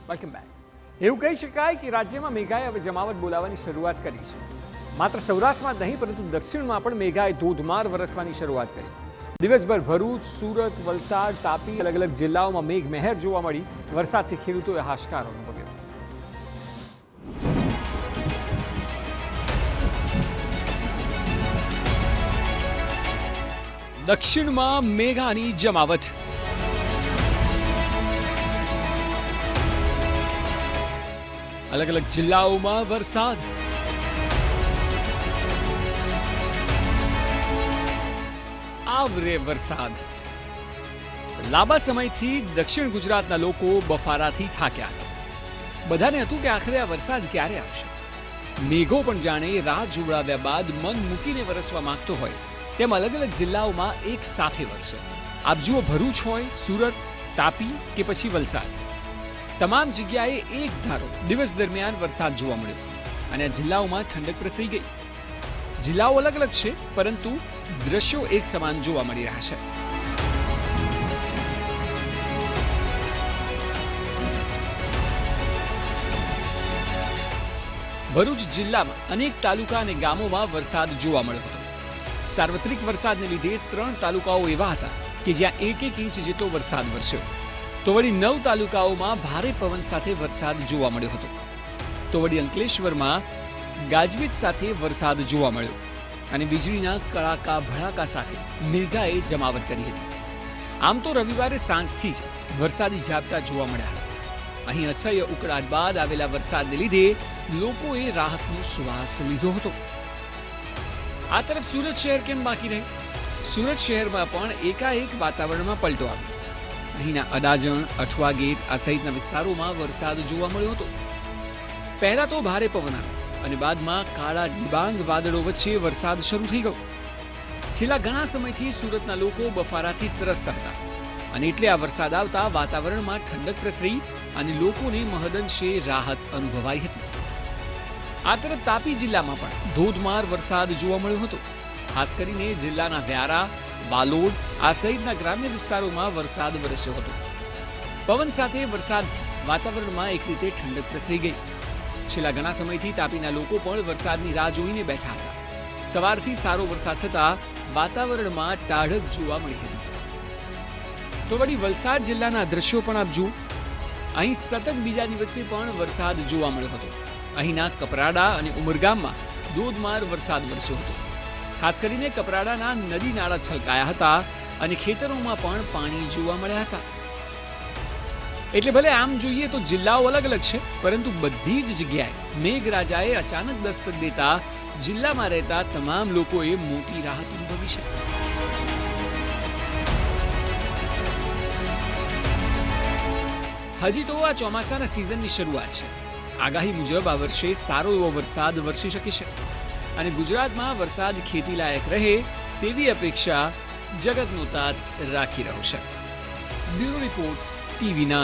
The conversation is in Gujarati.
Welcome back. એવું કહી શકાય કે રાજ્યમાં મેઘાએ હવે જમાવટ બોલાવવાની શરૂઆત કરી છે. માત્ર સૌરાષ્ટ્રમાં જ નહીં પરંતુ દક્ષિણમાં પણ મેઘાએ ધોધમાર વરસવાની શરૂઆત કરી. દિવસભર ભરૂચ, સુરત, વલસાડ, તાપી અલગ અલગ જિલ્લાઓમાં મેઘ મહેર જોવા મળી. વરસાદથી ખેડૂતોએ હાશકાર અનુભવ્યો. દક્ષિણમાં મેઘાની જમાવટ. અલગ અલગ જિલ્લાઓમાં વરસાદ. આવરે વરસાદ. લાંબા સમયથી દક્ષિણ ગુજરાતના લોકો બફારાથી થાક્યા હતા. બધાને હતું કે આખરે આ વરસાદ ક્યારે આવશે. મેઘો પણ જાણે રાહ જોવડાવ્યા બાદ મન મૂકીને વરસવા માંગતો હોય તેમ અલગ અલગ જિલ્લાઓમાં એક સાથે વરસ્યો. આપ જુઓ, ભરૂચ હોય, સુરત, તાપી કે પછી વલસાડ, તમામ જગ્યાએ એક ધારો દિવસ દરમિયાન વરસાદ જોવા મળ્યો અને આ જિલ્લાઓમાં ઠંડક પ્રસરી ગઈ. જિલ્લાઓ અલગ અલગ છે પરંતુ દ્રશ્યો એક સમાન જોવા મળી રહ્યા છે. ભરૂચ જિલ્લામાં અનેક તાલુકા અને ગામોમાં વરસાદ જોવા મળ્યો હતો. સાર્વત્રિક વરસાદને લીધે 3 તાલુકાઓ એવા હતા કે જ્યાં 1 ઇંચ જેટલો વરસાદ વરસ્યો. તો વળી 9 તાલુકાઓમાં ભારે પવન સાથે વરસાદ જોવા મળ્યો હતો. તો વળી અંકલેશ્વરમાં ગાજવીજ સાથે વરસાદ જોવા મળ્યો અને વીજળીના કડાકા ભડાકા સાથે મેઘાએ જમાવટ કરી હતી. આમ તો રવિવારે સાંજથી જ વરસાદી ઝાપટા જોવા મળ્યા હતા. અહીં અસહ્ય ઉકળાટ બાદ આવેલા વરસાદને લીધે લોકોએ રાહતનો શ્વાસ લીધો હતો. આ તરફ સુરત શહેર કેમ બાકી રહે? સુરત શહેરમાં પણ એકાએક વાતાવરણમાં પલટો આવ્યો. અહીંના અડાજણ, અઠવા ગેટ આ સહિતના વિસ્તારોમાં વરસાદ જોવા મળ્યો હતો. પહેલા તો ભારે પવન આવ્યો અને બાદમાં કાળા ડિબાંગ વાદળો વચ્ચે વરસાદ શરૂ થઈ ગયો. છેલ્લા ઘણા સમયથી સુરતના લોકો બફારાથી ત્રસ્ત હતા અને એટલે આ વરસાદ આવતા વાતાવરણમાં ઠંડક પ્રસરી અને લોકોને મહદઅંશે રાહત અનુભવાઈ હતી. આ તરફ તાપી જિલ્લામાં પણ ધોધમાર વરસાદ જોવા મળ્યો હતો. ખાસ કરીને જિલ્લાના વ્યારા, વાલોડ આ સહિતના ગ્રામ્ય વિસ્તારોમાં વરસાદ વરસ્યો હતો. પવન સાથે વરસાદથી વાતાવરણમાં એક રીતે ઠંડક પ્રસરી ગઈ. છેલ્લા ઘણા સમયથી તાપીના લોકો પણ વરસાદની રાહ જોઈને બેઠા હતા. સવારથી સારો વરસાદ થતા વાતાવરણમાં ટાઢક જોવા મળી હતી. તો વળી વલસાડ જિલ્લાના દ્રશ્યો પણ આપ જુઓ. અહીં સતત બીજા દિવસે પણ વરસાદ જોવા મળ્યો હતો. અહીંના કપરાડા અને ઉમરગામમાં ધોધમાર વરસાદ વરસ્યો હતો. ખાસ કરીને કપરાડાના નદી નાળા છલકાયા હતા અને ખેતરોમાં પણ પાણી જોવા મળ્યા હતા. એટલે ભલે આમ જોઈએ તો જિલ્લાઓ અલગ અલગ છે પરંતુ બધી જ જગ્યાએ મેઘરાજાએ અચાનક દસ્તક દેતા જિલ્લામાં રહેતા તમામ લોકોએ મોટી રાહત અનુભવી છે. હજી તો આ ચોમાસાના સિઝનની શરૂઆત છે. આગાહી મુજબ આ વર્ષે સારો એવો વરસાદ વરસી શકે છે અને ગુજરાતમાં વરસાદ ખેતીલાયક રહે તેવી અપેક્ષા જગતનો તાત રાખી રહ્યો છે. Bureau report, TV9.